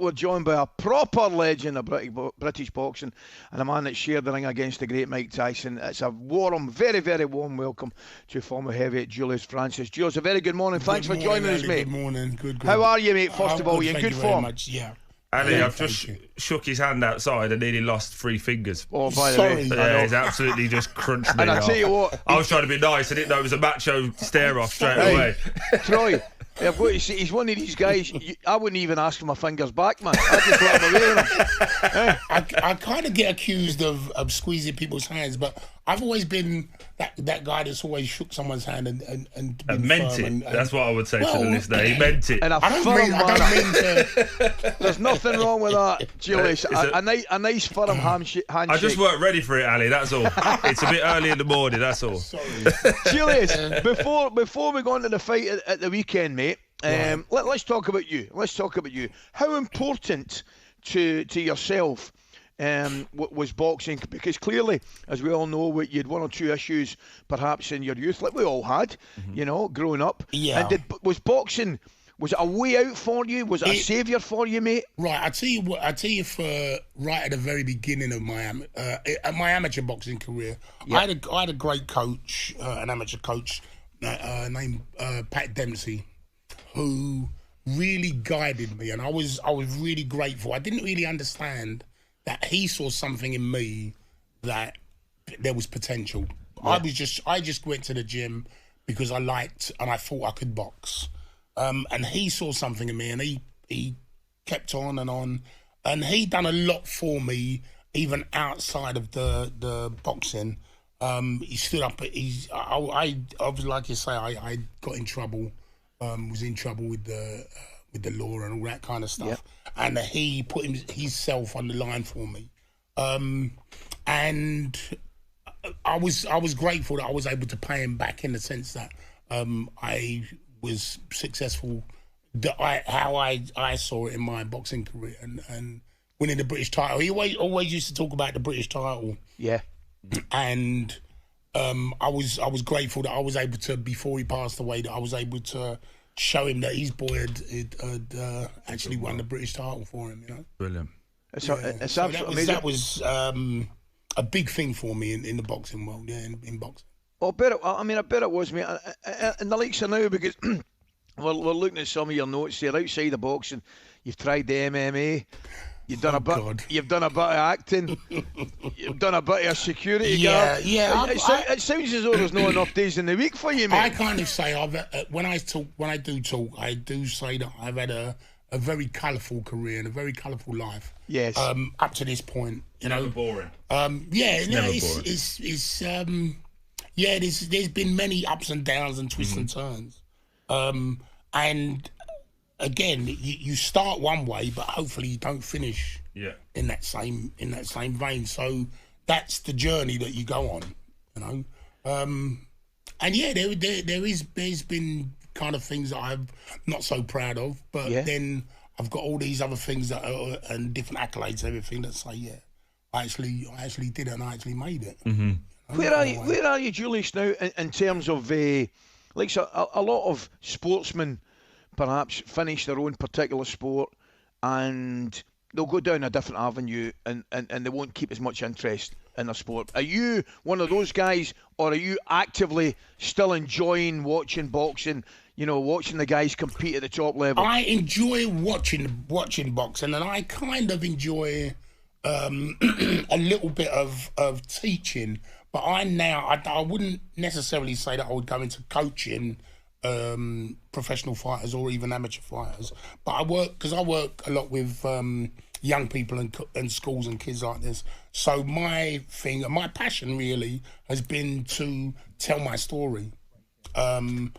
we're joined by a proper legend of British boxing and a man that shared the ring against the great Mike Tyson. It's a warm, very, very warm welcome to former heavyweight Julius Francis. Julius, a very good morning. Thanks for joining us, mate. Good morning. Good. How are you, mate? First of all, you in good form? Much. Yeah. Ali, I've just shook his hand outside and nearly lost 3 fingers. Oh, by the way. Yeah, he's absolutely just crunched me. And I'll tell you what. I was trying to be nice. I didn't know it was a macho stare-off straight away. Troy, I've got to say, he's one of these guys, I wouldn't even ask for my fingers back, man. I'd just let him away with them. I kind of get accused of squeezing people's hands, but I've always been that guy that's always shook someone's hand and meant it. That's what I would say to the listener. He meant it. And I don't mean to. There's nothing wrong with that, Julius. A nice firm handshake. I just weren't ready for it, Ali, that's all. It's a bit early in the morning, that's all. Sorry. Julius, before we go on to the fight at the weekend, mate, let's talk about you. How important to yourself was boxing? Because clearly, as we all know, you had 1 or 2 issues perhaps in your youth, like we all had, you know, growing up. Yeah. And was boxing, was it a way out for you? Was it a saviour for you, mate? Right, I tell you for right at the very beginning of my amateur boxing career, yep. I had a great coach, an amateur coach named Pat Dempsey, who really guided me, and I was really grateful. I didn't really understand that he saw something in me that there was potential. Yeah. I just went to the gym because I liked and I thought I could box. And he saw something in me, and he kept on, and he done a lot for me, even outside of the boxing. He stood up. I was, like you say, I got in trouble. Was in trouble with the law and all that kind of stuff. Yep. And he put himself on the line for me. And I was grateful that I was able to pay him back, in the sense that I was successful, how I saw it in my boxing career, and winning the British title. He always used to talk about the British title. Yeah. And I was grateful that I was able to, before he passed away, that I was able to show him that his boy had actually won the British title for him. You know, brilliant. So that was a big thing for me in the boxing world. Yeah, in boxing. Well, I bet it was, mate. And the likes are now, because we're looking at some of your notes here. Outside the boxing, you've tried the MMA. You've done You've done a bit of acting. You've done a bit of security guard. Yeah. It sounds as though there's not enough days in the week for you, mate. I kind of say when I do talk, I do say that I've had a very colourful career and a very colourful life. Yes. Up to this point, you know. Never boring. There's been many ups and downs and twists and turns, and again, you start one way, but hopefully you don't finish in that same vein. So that's the journey that you go on, you know. And yeah, there's been kind of things that I'm not so proud of, but then I've got all these other things that are, and different accolades, everything that say, I actually did it, and I actually made it. Mm-hmm. Where are you, Julius, now in terms of like a lot of sportsmen perhaps finish their own particular sport and they'll go down a different avenue and they won't keep as much interest in their sport. Are you one of those guys, or are you actively still enjoying watching boxing, you know, watching the guys compete at the top level? I enjoy watching boxing, and I kind of enjoy a little bit of teaching. But I wouldn't necessarily say that I would go into coaching professional fighters or even amateur fighters. But I work a lot with young people and schools and kids like this. So my passion really has been to tell my story, and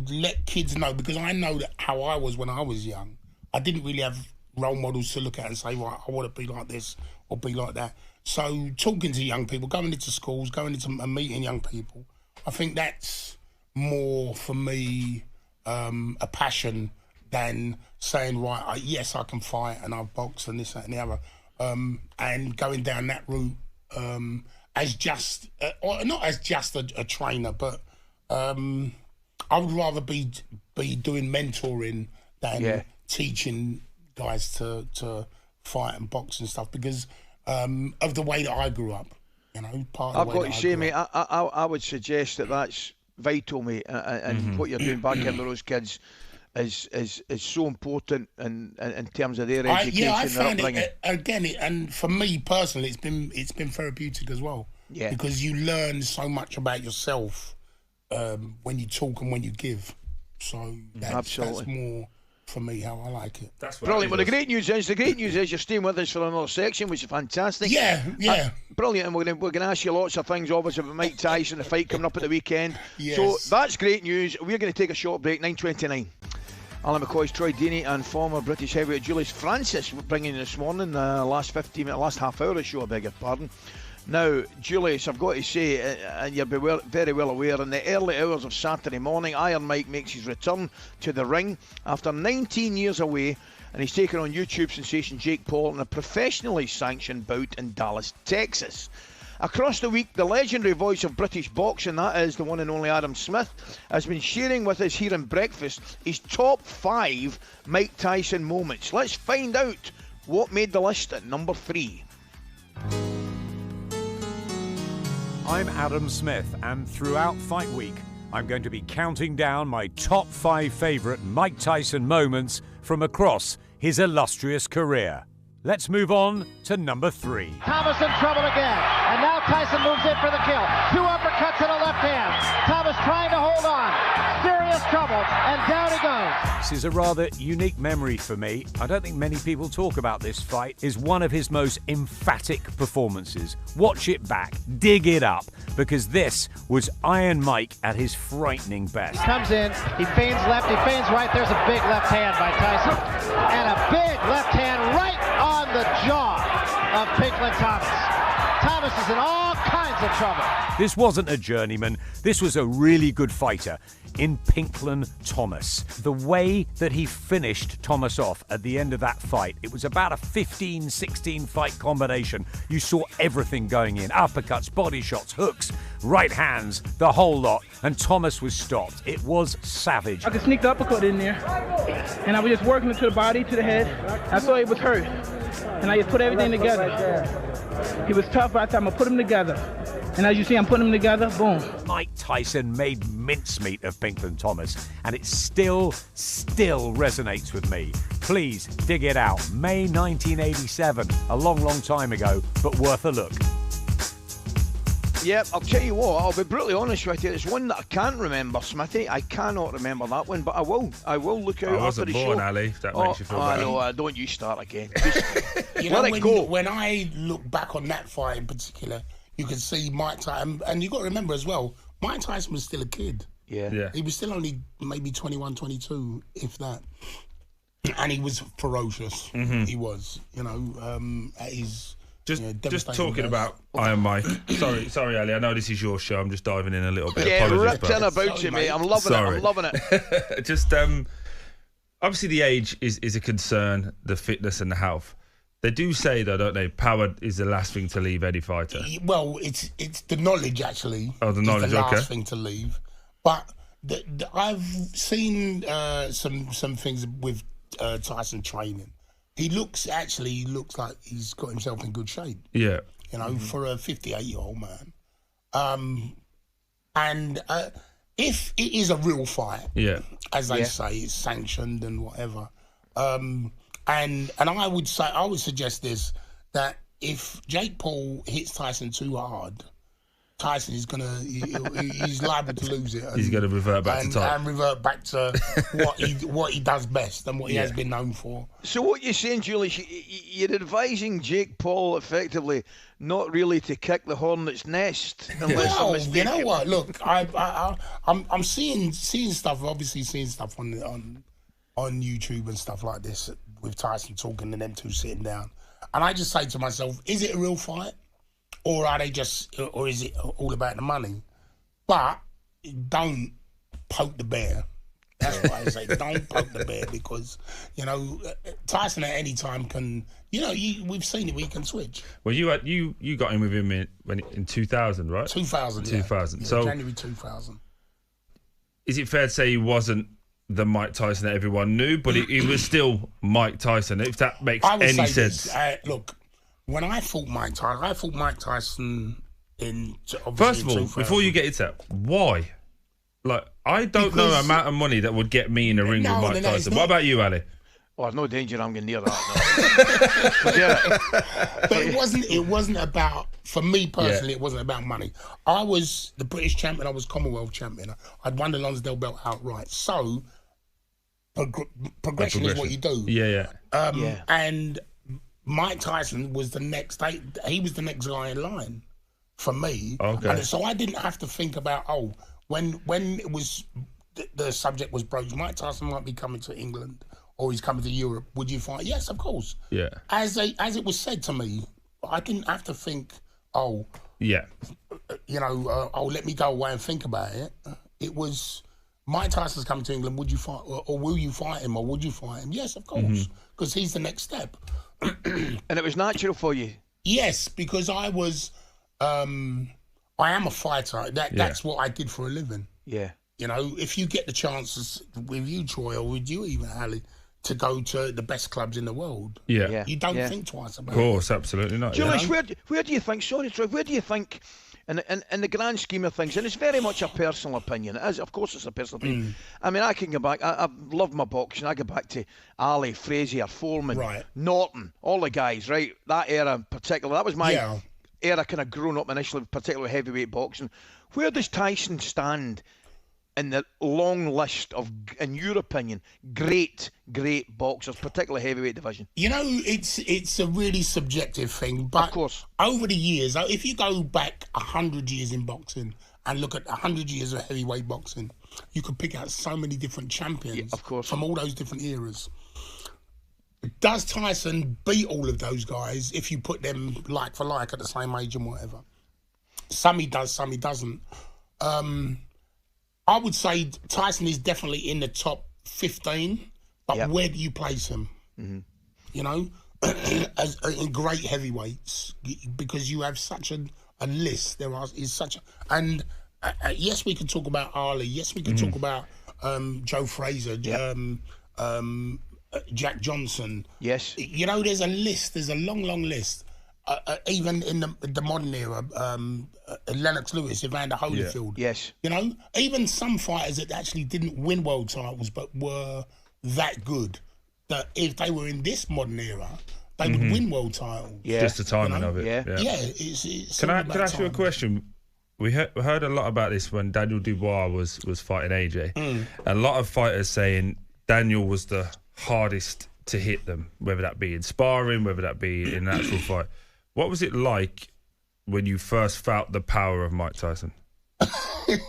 let kids know, because I know that how I was when I was young. I didn't really have role models to look at and say, right, I want to be like this or be like that. So talking to young people, going into schools, going into meeting young people, I think that's more for me a passion than saying, right, yes, I can fight and I've boxed and this, that and the other. And going down that route as just, or not as just a trainer, but I would rather be doing mentoring than teaching guys to fight and box and stuff because of the way that I grew up. You know, I've got to say, mate, I would suggest that's vital, mate, and what you're doing back into those kids is so important in terms of their education. I found upbringing. And for me personally, it's been therapeutic as well. Yeah, because you learn so much about yourself when you talk and when you give. So that's more for me how I like it. That's what brilliant. Well, the great news is you're staying with us for another section, which is fantastic. Yeah. Brilliant, and we're going to ask you lots of things, obviously, about Mike Tyson, the fight coming up at the weekend. Yes. So that's great news. We're going to take a short break, 9:29. Alan McCoist, Troy Deeney, and former British heavyweight Julius Francis bringing you this morning, last half hour of the show, I beg your pardon. Now, Julius, I've got to say, and you'll be very well aware, in the early hours of Saturday morning, Iron Mike makes his return to the ring after 19 years away, and he's taken on YouTube sensation Jake Paul in a professionally sanctioned bout in Dallas, Texas. Across the week, the legendary voice of British boxing, that is the one and only Adam Smith, has been sharing with us here in Breakfast his top 5 Mike Tyson moments. Let's find out what made the list at number 3. I'm Adam Smith, and throughout Fight Week, I'm going to be counting down my top 5 favourite Mike Tyson moments from across his illustrious career. Let's move on to number 3. Thomas in trouble again, and now Tyson moves in for the kill. 2 uppercuts and a left hand. Thomas trying to hold on. Serious trouble, and down he goes. This is a rather unique memory for me. I don't think many people talk about this fight. It's one of his most emphatic performances. Watch it back, dig it up, because this was Iron Mike at his frightening best. He comes in, he feigns left, he feigns right. There's a big left hand by Tyson, and a big left hand right on the jaw of Pinklin Thomas. Thomas is in all kinds of trouble. This wasn't a journeyman. This was a really good fighter in Pinklin Thomas. The way that he finished Thomas off at the end of that fight, it was about a 15-16 fight combination. You saw everything going in. Uppercuts, body shots, hooks, right hands, the whole lot. And Thomas was stopped. It was savage. I could sneak the uppercut in there. And I was just working it to the body, to the head. I saw he was hurt. And I just put everything together. He was tough, but I thought I'm going to put him together. And as you see, I'm putting them together, boom. Mike Tyson made mincemeat of Pinklin Thomas, and it still resonates with me. Please dig it out. May 1987, a long time ago, but worth a look. Yeah, I'll tell you what, I'll be brutally honest with you. It's one that I can't remember, Smithy. I cannot remember that one, but I will look out after the show. I wasn't born, Ali, if that makes you feel better. No, don't you start again. Let it go. When I look back on that fight in particular, you can see Mike Tyson, and you've got to remember as well, Mike Tyson was still a kid. Yeah. He was still only maybe 21, 22, if that. And he was ferocious. Mm-hmm. He was, at his... Just talking about Iron Mike. Sorry, Ali. I know this is your show. I'm just diving in a little bit. Yeah, apologies, ripped in about you, mate. I'm loving it. Just obviously the age is a concern, the fitness and the health. They do say though, don't they? Power is the last thing to leave any fighter. Well, it's the knowledge actually. Oh, the knowledge. Is the last thing to leave. But I've seen some things with Tyson training. He looks like he's got himself in good shape. Yeah. For a 58-year-old man. And if it is a real fight, as they say, it's sanctioned and whatever. And I would suggest this, that if Jake Paul hits Tyson too hard, Tyson is he's liable to lose it. He's going to revert back to top. And revert back to what he does best and what he has been known for. So what you're saying, Julius, you're advising Jake Paul effectively not really to kick the hornet's nest unless I'm mistaken. You know what? Look, I'm seeing stuff. Obviously, seeing stuff on YouTube and stuff like this with Tyson talking and them two sitting down, and I just say to myself, is it a real fight? Or is it all about the money? But don't poke the bear. That's what I say. Don't poke the bear because, Tyson at any time can, we've seen it, we can switch. Well, you got in with him in 2000, right? 2000, 2000. Yeah, so January 2000. Is it fair to say he wasn't the Mike Tyson that everyone knew, but he was still Mike Tyson, if that makes any sense. Look, when I fought Mike Tyson in... First of all, before you get into that, why? Like, I don't know the amount of money that would get me in a ring with Mike Tyson. What about you, Ali? Oh, there's no danger I'm getting near that. No. Forget it. But it wasn't about, for me personally, it wasn't about money. I was the British champion, I was Commonwealth champion. I'd won the Lonsdale belt outright. So, progression is what you do. Yeah. And Mike Tyson was the next, he was the next guy in line for me. Okay. And so I didn't have to think about, when it was, the subject was broached, Mike Tyson might be coming to England, or he's coming to Europe, would you fight? Yes, of course. Yeah. As it was said to me, I didn't have to think, let me go away and think about it. It was, Mike Tyson's coming to England, would you fight, or will you fight him, or would you fight him? Yes, of course, because he's the next step. And it was natural for you? Yes, because I was, I am a fighter. That's what I did for a living. Yeah. You know, if you get the chances with you, Troy, or with you even, Ali, to go to the best clubs in the world, you don't think twice about it. Of course, absolutely not. Julius, where do you think, sorry, Troy, where do you think, in the grand scheme of things, and it's very much a personal opinion, it is, of course it's a personal opinion. I mean, I can go back, I love my boxing, I go back to Ali, Frazier, Foreman, Norton, all the guys, right? That era in particular, that was my era kind of growing up initially, particularly heavyweight boxing. Where does Tyson stand in the long list of, in your opinion, great boxers, particularly heavyweight division? You know, it's a really subjective thing, but of course, over the years, if you go back 100 years in boxing and look at 100 years of heavyweight boxing, you could pick out so many different champions, of course, from all those different eras. Does Tyson beat all of those guys if you put them like for like at the same age and whatever? Some he does, some he doesn't. I would say Tyson is definitely in the top 15, but where do you place him? You know, as in great heavyweights, because you have such a list. And yes, we can talk about Ali. Yes, we can talk about Joe Frazier, Jack Johnson. Yes, you know, there's a list. There's a long list. Even in the modern era, Lennox Lewis, Evander Holyfield. Yes. You know, even some fighters that actually didn't win world titles but were that good, that if they were in this modern era, they would win world titles. Yeah. Just the timing of it. Yeah. It's Can I ask you a question? We heard a lot about this when Daniel Dubois was fighting AJ. A lot of fighters saying Daniel was the hardest to hit them, whether that be in sparring, whether that be in an actual fight. What was it like when you first felt the power of Mike Tyson? You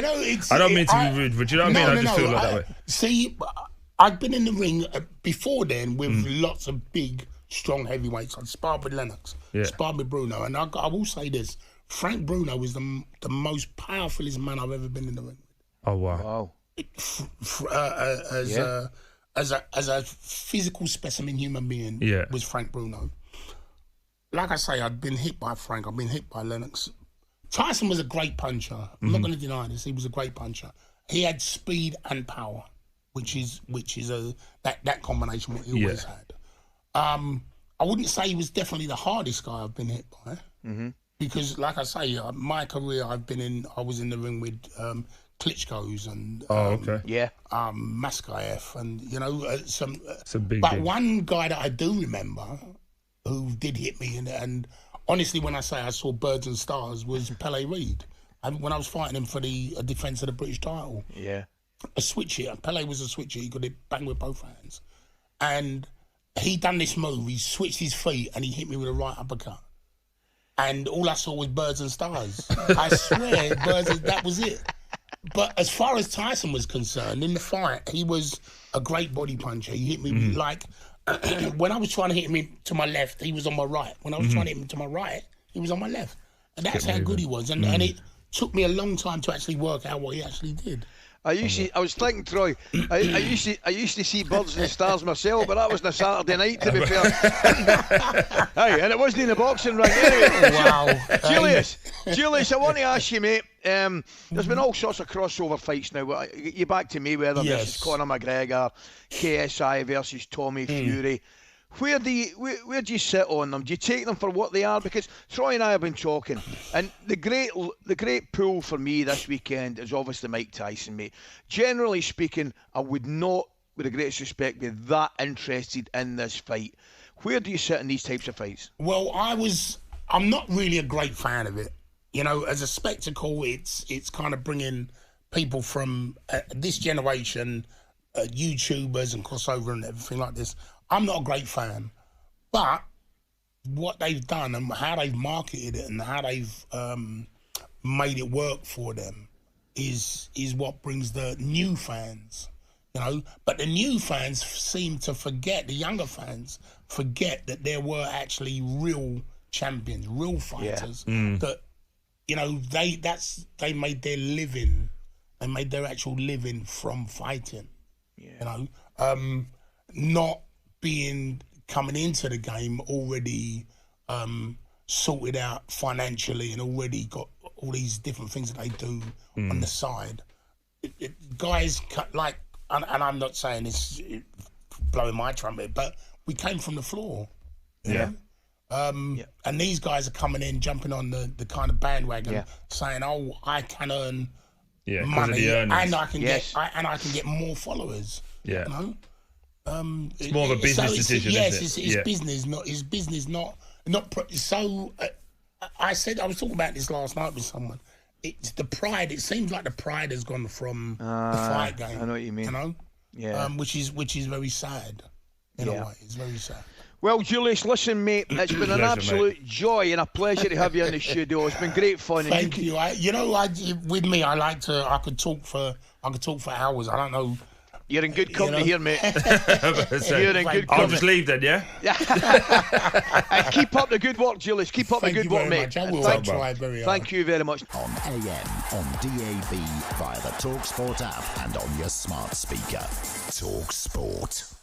know, I don't mean to be rude, but you know what I mean? I just feel like that way. See, I'd been in the ring before then with lots of big, strong heavyweights. I'd sparred with Lennox, sparred with Bruno. And I will say this, Frank Bruno is the most powerfulest man I've ever been in the ring with. Oh, wow. As a physical specimen human being, was Frank Bruno. Like I say, I'd been hit by Frank, I've been hit by Lennox. Tyson was a great puncher. I'm not going to deny this. He was a great puncher. He had speed and power, which is that combination what he always had. I wouldn't say he was definitely the hardest guy I've been hit by, because, like I say, my career I was in the ring with Klitschko's and Maskaev, and you know some big. But one guy that I do remember who did hit me, and honestly, when I say I saw birds and stars, was Pele Reid. When I was fighting him for the defence of the British title, a switch hitter. Pele was a switch hitter. He could bang with both hands, and he done this move. He switched his feet and he hit me with a right uppercut. And all I saw was birds and stars. I swear, that was it. But as far as Tyson was concerned, in the fight, he was a great body puncher. He hit me like, when I was trying to hit him to my left, he was on my right. When I was trying to hit him to my right, he was on my left. And that's how good he was. And it took me a long time to actually work out what he actually did. I was thinking, Troy, I used to see birds and stars myself, but that was on a Saturday night, to be fair. Hey, and it wasn't in the boxing ring anyway. Wow. Julius, I want to ask you, mate, There's been all sorts of crossover fights now. You're back to Mayweather versus Conor McGregor, KSI versus Tommy Fury. Where do you sit on them? Do you take them for what they are? Because Troy and I have been talking, and the great pull for me this weekend is obviously Mike Tyson, mate. Generally speaking, I would not, with the greatest respect, be that interested in this fight. Where do you sit in these types of fights? Well, I'm not really a great fan of it. You know, as a spectacle, it's kind of bringing people from this generation, YouTubers and crossover and everything like this. I'm not a great fan, but what they've done and how they've marketed it and how they've made it work for them is what brings the new fans, you know. But the new fans seem to forget, the younger fans forget that there were actually real champions, real fighters that, you know, they made their living, they made their actual living from fighting, you know, not coming into the game already sorted out financially and already got all these different things that they do on the side. Guys like, and I'm not saying this blowing my trumpet, but we came from the floor. You know? And these guys are coming in, jumping on the kind of bandwagon, saying, "Oh, I can earn money, and I can get more followers." Yeah. You know? It's more of a business decision, yes, isn't it? it's business, not. So I was talking about this last night with someone. It's the pride. It seems like the pride has gone from the fight game. I know what you mean. You know, which is very sad. In a way, it's very sad. Well, Julius, listen, mate, it's been an absolute joy and a pleasure to have you in the studio. It's been great fun. Thank you. With me, I could talk for hours. I don't know. You're in good company here, mate. You're in good company. I'll just leave then, yeah? And keep up the good work, Julius. Keep up the good work, mate. I will try very hard. Thank you very much. On AM, on DAB, via the talkSPORT app and on your smart speaker. talkSPORT.